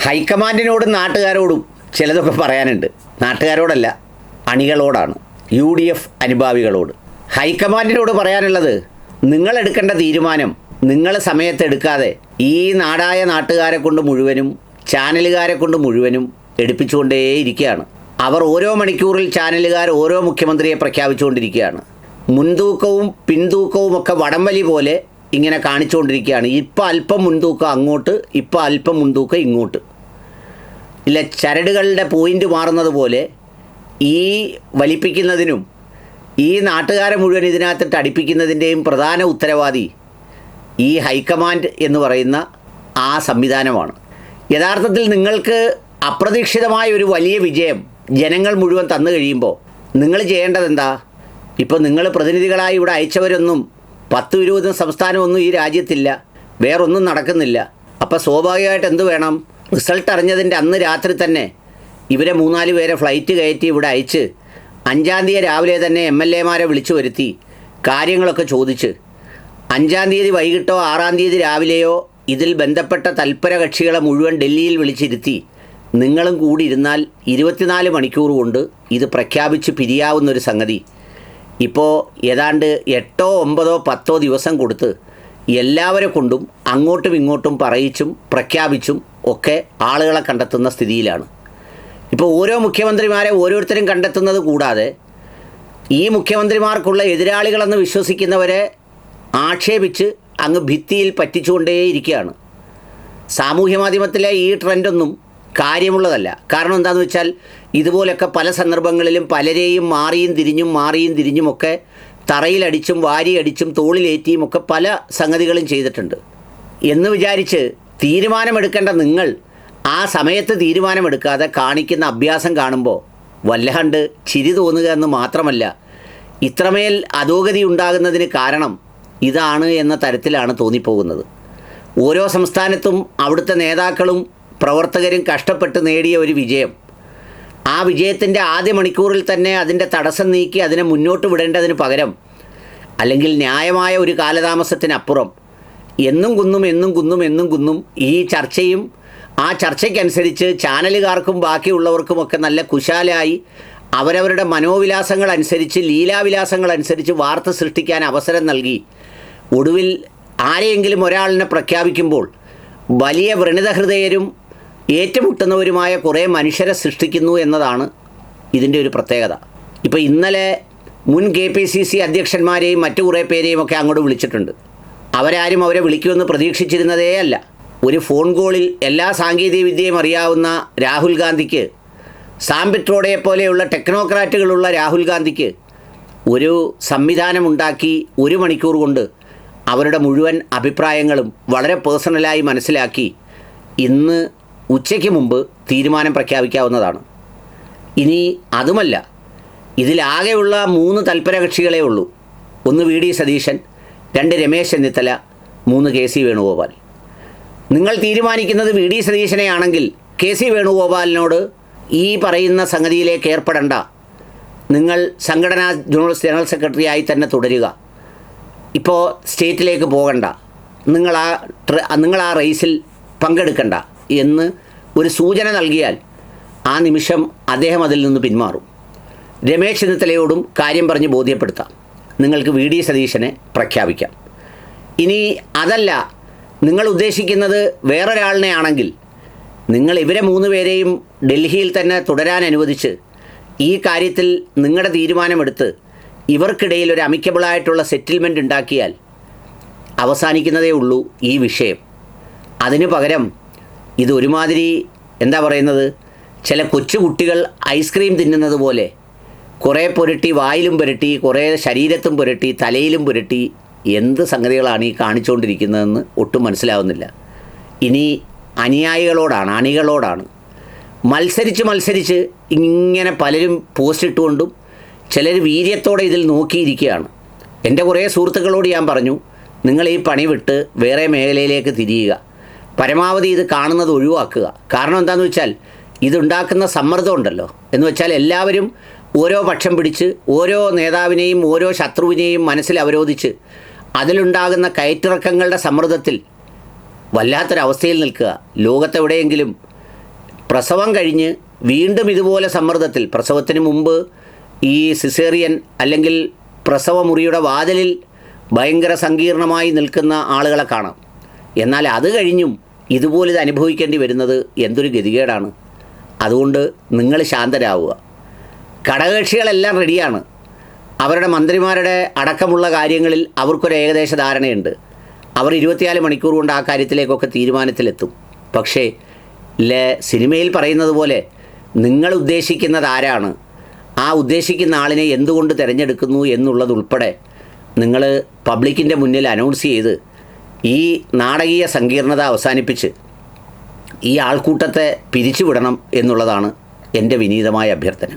ഹൈക്കമാൻഡിനോടും നാട്ടുകാരോടും ചിലതൊക്കെ പറയാനുണ്ട്. നാട്ടുകാരോടല്ല, അണികളോടാണ്, UDF അനുഭാവികളോട്. ഹൈക്കമാൻഡിനോട് പറയാനുള്ളത്, നിങ്ങളെടുക്കേണ്ട തീരുമാനം നിങ്ങൾ സമയത്തെടുക്കാതെ ഈ നാടായ നാട്ടുകാരെ കൊണ്ട് മുഴുവനും ചാനലുകാരെ കൊണ്ട് മുഴുവനും എടുപ്പിച്ചുകൊണ്ടേയിരിക്കുകയാണ്. അവർ ഓരോ മണിക്കൂറിൽ ചാനലുകാർ ഓരോ മുഖ്യമന്ത്രിയെ പ്രഖ്യാപിച്ചുകൊണ്ടിരിക്കുകയാണ്. മുൻതൂക്കവും പിൻതൂക്കവും ഒക്കെ വടംവലി പോലെ ഇങ്ങനെ കാണിച്ചുകൊണ്ടിരിക്കുകയാണ്. ഇപ്പം അല്പം മുൻതൂക്കം അങ്ങോട്ട്, ഇപ്പം അല്പം മുൻതൂക്കം ഇങ്ങോട്ട്. ഇല്ല, ചരടുകളുടെ പോയിൻ്റ് മാറുന്നത് പോലെ ഈ വലിപ്പിക്കുന്നതിനും ഈ നാട്ടുകാരെ മുഴുവൻ ഇതിനകത്തിട്ട് അടിപ്പിക്കുന്നതിൻ്റെയും പ്രധാന ഉത്തരവാദി ഈ ഹൈക്കമാൻഡ് എന്ന് പറയുന്ന ആ സംവിധാനമാണ്. യഥാർത്ഥത്തിൽ നിങ്ങൾക്ക് അപ്രതീക്ഷിതമായ ഒരു വലിയ വിജയം ജനങ്ങൾ മുഴുവൻ തന്നു കഴിയുമ്പോൾ നിങ്ങൾ ചെയ്യേണ്ടത് എന്താ? ഇപ്പോൾ നിങ്ങൾ പ്രതിനിധികളായി ഇവിടെ അയച്ചവരൊന്നും 10-20 സംസ്ഥാനമൊന്നും ഈ രാജ്യത്തില്ല, വേറൊന്നും നടക്കുന്നില്ല. അപ്പോൾ സ്വാഭാവികമായിട്ട് എന്ത് വേണം? റിസൾട്ട് അറിഞ്ഞതിൻ്റെ അന്ന് രാത്രി തന്നെ ഇവരെ 3-4 പേരെ ഫ്ലൈറ്റ് കയറ്റി ഇവിടെ അയച്ച് 5-ാം തീയതി രാവിലെ തന്നെ MLA-മാരെ വിളിച്ചു വരുത്തി കാര്യങ്ങളൊക്കെ ചോദിച്ച് 5-ാം തീയതി വൈകിട്ടോ 6-ാം തീയതി രാവിലെയോ ഇതിൽ ബന്ധപ്പെട്ട തൽപര കക്ഷികളെ മുഴുവൻ ഡൽഹിയിൽ വിളിച്ചിരുത്തി നിങ്ങളും കൂടി ഇരുന്നാൽ 24 മണിക്കൂർ കൊണ്ട് ഇത് പ്രഖ്യാപിച്ച് പിരിയാവുന്നൊരു സംഗതി ഇപ്പോൾ ഏതാണ്ട് 8, 9, 10 ദിവസം കൊടുത്ത് എല്ലാവരെ കൊണ്ടും അങ്ങോട്ടും ഇങ്ങോട്ടും പറയിച്ചും പ്രഖ്യാപിച്ചും ഒക്കെ ആളുകളെ കണ്ടെത്തുന്ന സ്ഥിതിയിലാണ്. ഇപ്പോൾ ഓരോ മുഖ്യമന്ത്രിമാരെ ഓരോരുത്തരും കണ്ടെത്തുന്നത് കൂടാതെ ഈ മുഖ്യമന്ത്രിമാർക്കുള്ള എതിരാളികളെന്ന് വിശ്വസിക്കുന്നവരെ ആക്ഷേപിച്ച് അങ്ങ് ഭിത്തിയിൽ പറ്റിച്ചുകൊണ്ടേയിരിക്കുകയാണ്. സാമൂഹ്യ മാധ്യമത്തിലെ ഈ ട്രെൻഡൊന്നും കാര്യമുള്ളതല്ല. കാരണം എന്താണെന്ന് വെച്ചാൽ ഇതുപോലൊക്കെ പല സന്ദർഭങ്ങളിലും പലരെയും മാറിയും തിരിഞ്ഞുമൊക്കെ തറയിലടിച്ചും വാരിയടിച്ചും തോളിലേറ്റിയും ഒക്കെ പല സംഗതികളും ചെയ്തിട്ടുണ്ട്. എന്ന് വിചാരിച്ച് തീരുമാനമെടുക്കേണ്ട നിങ്ങൾ ആ സമയത്ത് തീരുമാനമെടുക്കാതെ കാണിക്കുന്ന അഭ്യാസം കാണുമ്പോൾ വല്ലാണ്ട് ചിരി തോന്നുക എന്ന് മാത്രമല്ല, ഇത്രമേൽ അധോഗതി ഉണ്ടാകുന്നതിന് കാരണം ഇതാണ് എന്ന തരത്തിലാണ് തോന്നിപ്പോകുന്നത്. ഓരോ സംസ്ഥാനത്തും അവിടുത്തെ നേതാക്കളും പ്രവർത്തകരും കഷ്ടപ്പെട്ട് നേടിയ ഒരു വിജയം, ആ വിജയത്തിൻ്റെ ആദ്യ മണിക്കൂറിൽ തന്നെ അതിൻ്റെ തടസ്സം നീക്കി അതിനെ മുന്നോട്ട് വിടേണ്ടതിന് പകരം, അല്ലെങ്കിൽ ന്യായമായ ഒരു കാലതാമസത്തിനപ്പുറം എന്നും കുന്നും ഈ ചർച്ചയും ആ ചർച്ചയ്ക്കനുസരിച്ച് ചാനലുകാർക്കും ബാക്കിയുള്ളവർക്കുമൊക്കെ നല്ല കുശാലായി അവരവരുടെ മനോവിലാസങ്ങളനുസരിച്ച് ലീലാവിലാസങ്ങളനുസരിച്ച് വാർത്ത സൃഷ്ടിക്കാൻ അവസരം നൽകി ഒടുവിൽ ആരെയെങ്കിലും ഒരാളിനെ പ്രഖ്യാപിക്കുമ്പോൾ വലിയ വ്രണിതഹൃദയരും ഏറ്റുമുട്ടുന്നവരുമായ കുറേ മനുഷ്യരെ സൃഷ്ടിക്കുന്നു എന്നതാണ് ഇതിൻ്റെ ഒരു പ്രത്യേകത. ഇപ്പോൾ ഇന്നലെ മുൻ KPCC അധ്യക്ഷന്മാരെയും മറ്റു കുറേ പേരെയും ഒക്കെ അങ്ങോട്ട് വിളിച്ചിട്ടുണ്ട്. അവരാരും അവരെ വിളിക്കുമെന്ന് പ്രതീക്ഷിച്ചിരുന്നതേ അല്ല. ഒരു ഫോൺ കോളിൽ എല്ലാ സാങ്കേതിക വിദ്യയും അറിയാവുന്ന രാഹുൽ ഗാന്ധിക്ക്, സാം പിട്രോഡയെ പോലെയുള്ള ടെക്നോക്രാറ്റുകളുള്ള രാഹുൽ ഗാന്ധിക്ക് ഒരു സംവിധാനമുണ്ടാക്കി 1 മണിക്കൂർ കൊണ്ട് അവരുടെ മുഴുവൻ അഭിപ്രായങ്ങളും വളരെ പേഴ്സണലായി മനസ്സിലാക്കി ഇന്ന് ഉച്ചയ്ക്ക് മുമ്പ് തീരുമാനം പ്രഖ്യാപിക്കാവുന്നതാണ്. ഇനി അതുമല്ല, ഇതിലാകെയുള്ള 3 തൽപര കക്ഷികളേ ഉള്ളൂ. 1 VD സതീശൻ, 2 രമേശ് ചെന്നിത്തല, 3 KC വേണുഗോപാൽ. നിങ്ങൾ തീരുമാനിക്കുന്നത് VD സതീശനെ ആണെങ്കിൽ KC വേണുഗോപാലിനോട് ഈ പറയുന്ന സംഗതിയിലേക്ക് ഏർപ്പെടേണ്ട, നിങ്ങൾ സംഘടനാ ജനറൽ സെക്രട്ടറിയായി തന്നെ തുടരുക, ഇപ്പോൾ സ്റ്റേറ്റിലേക്ക് പോകണ്ട, നിങ്ങൾ ആ റേസിൽ പങ്കെടുക്കണ്ട എന്ന് ഒരു സൂചന നൽകിയാൽ ആ നിമിഷം അദ്ദേഹം അതിൽ നിന്ന് പിന്മാറും. രമേശ് ചെന്നിത്തലയോടും കാര്യം പറഞ്ഞ് ബോധ്യപ്പെടുത്താം, നിങ്ങൾക്ക് VD സതീശനെ പ്രഖ്യാപിക്കാം. ഇനി അതല്ല, നിങ്ങൾ ഉദ്ദേശിക്കുന്നത് വേറൊരാളിനെ ആണെങ്കിൽ നിങ്ങൾ ഇവരെ 3 പേരെയും ഡൽഹിയിൽ തന്നെ തുടരാൻ അനുവദിച്ച് ഈ കാര്യത്തിൽ നിങ്ങളുടെ തീരുമാനമെടുത്ത് ഇവർക്കിടയിൽ ഒരു അമിക്കബിളായിട്ടുള്ള സെറ്റിൽമെൻറ്റ് ഉണ്ടാക്കിയാൽ അവസാനിക്കുന്നതേ ഉള്ളൂ ഈ വിഷയം. അതിനു പകരം ഇതൊരുമാതിരി എന്താ പറയുന്നത്, ചില കൊച്ചുകുട്ടികൾ ഐസ്ക്രീം തിന്നുന്നത് പോലെ കുറേ പുരട്ടി, വായിലും പുരട്ടി, കുറേ ശരീരത്തും പുരട്ടി, തലയിലും പുരട്ടി, എന്ത് സംഗതികളാണ് ഈ കാണിച്ചുകൊണ്ടിരിക്കുന്നതെന്ന് ഒട്ടും മനസ്സിലാവുന്നില്ല. ഇനി അനുയായികളോടാണ്, അണികളോടാണ്. മത്സരിച്ച് ഇങ്ങനെ പലരും പോസ്റ്റ് ഇട്ടുകൊണ്ടും ചിലർ വീര്യത്തോടെ ഇതിൽ നോക്കിയിരിക്കുകയാണ്. എൻ്റെ കുറേ സുഹൃത്തുക്കളോട് ഞാൻ പറഞ്ഞു, നിങ്ങൾ ഈ പണി വിട്ട് വേറെ മേഖലയിലേക്ക് തിരിയുക, പരമാവധി ഇത് കാണുന്നത് ഒഴിവാക്കുക. കാരണം എന്താണെന്ന് വെച്ചാൽ ഇതുണ്ടാക്കുന്ന സമ്മർദ്ദം ഉണ്ടല്ലോ, എന്ന് വെച്ചാൽ എല്ലാവരും ഓരോ പക്ഷം പിടിച്ച് ഓരോ നേതാവിനെയും ഓരോ ശത്രുവിനെയും മനസ്സിൽ അവരോധിച്ച് അതിലുണ്ടാകുന്ന കയറ്റിറക്കങ്ങളുടെ സമ്മർദ്ദത്തിൽ വല്ലാത്തൊരവസ്ഥയിൽ നിൽക്കുക. ലോകത്തെവിടെയെങ്കിലും പ്രസവം കഴിഞ്ഞ് വീണ്ടും ഇതുപോലെ സമ്മർദ്ദത്തിൽ, പ്രസവത്തിന് മുമ്പ് ഈ സിസേറിയൻ അല്ലെങ്കിൽ പ്രസവമുറിയുടെ വാതിലിൽ ഭയങ്കര സങ്കീർണമായി നിൽക്കുന്ന ആളുകളെ കാണാം. എന്നാൽ അത് കഴിഞ്ഞും ഇതുപോലെ ഇത് അനുഭവിക്കേണ്ടി വരുന്നത് എന്തൊരു ഗതികേടാണ്. അതുകൊണ്ട് നിങ്ങൾ ശാന്തരാവുക. ഘടകകക്ഷികളെല്ലാം റെഡിയാണ്. അവരുടെ മന്ത്രിമാരുടെ അടക്കമുള്ള കാര്യങ്ങളിൽ അവർക്കൊരു ഏകദേശ ധാരണയുണ്ട്. അവർ 24 മണിക്കൂർ കൊണ്ട് ആ കാര്യത്തിലേക്കൊക്കെ തീരുമാനത്തിലെത്തും. പക്ഷേ സിനിമയിൽ പറയുന്നത് പോലെ നിങ്ങൾ ഉദ്ദേശിക്കുന്നത് ആരാണ്, ആ ഉദ്ദേശിക്കുന്ന ആളിനെ എന്തുകൊണ്ട് തിരഞ്ഞെടുക്കുന്നു എന്നുള്ളതുൾപ്പെടെ നിങ്ങൾ പബ്ലിക്കിൻ്റെ മുന്നിൽ അനൗൺസ് ചെയ്ത് ഈ നാടകീയ സങ്കീർണത അവസാനിപ്പിച്ച് ഈ ആൾക്കൂട്ടത്തെ പിരിച്ചുവിടണം എന്നുള്ളതാണ് എൻ്റെ വിനീതമായ അഭ്യർത്ഥന.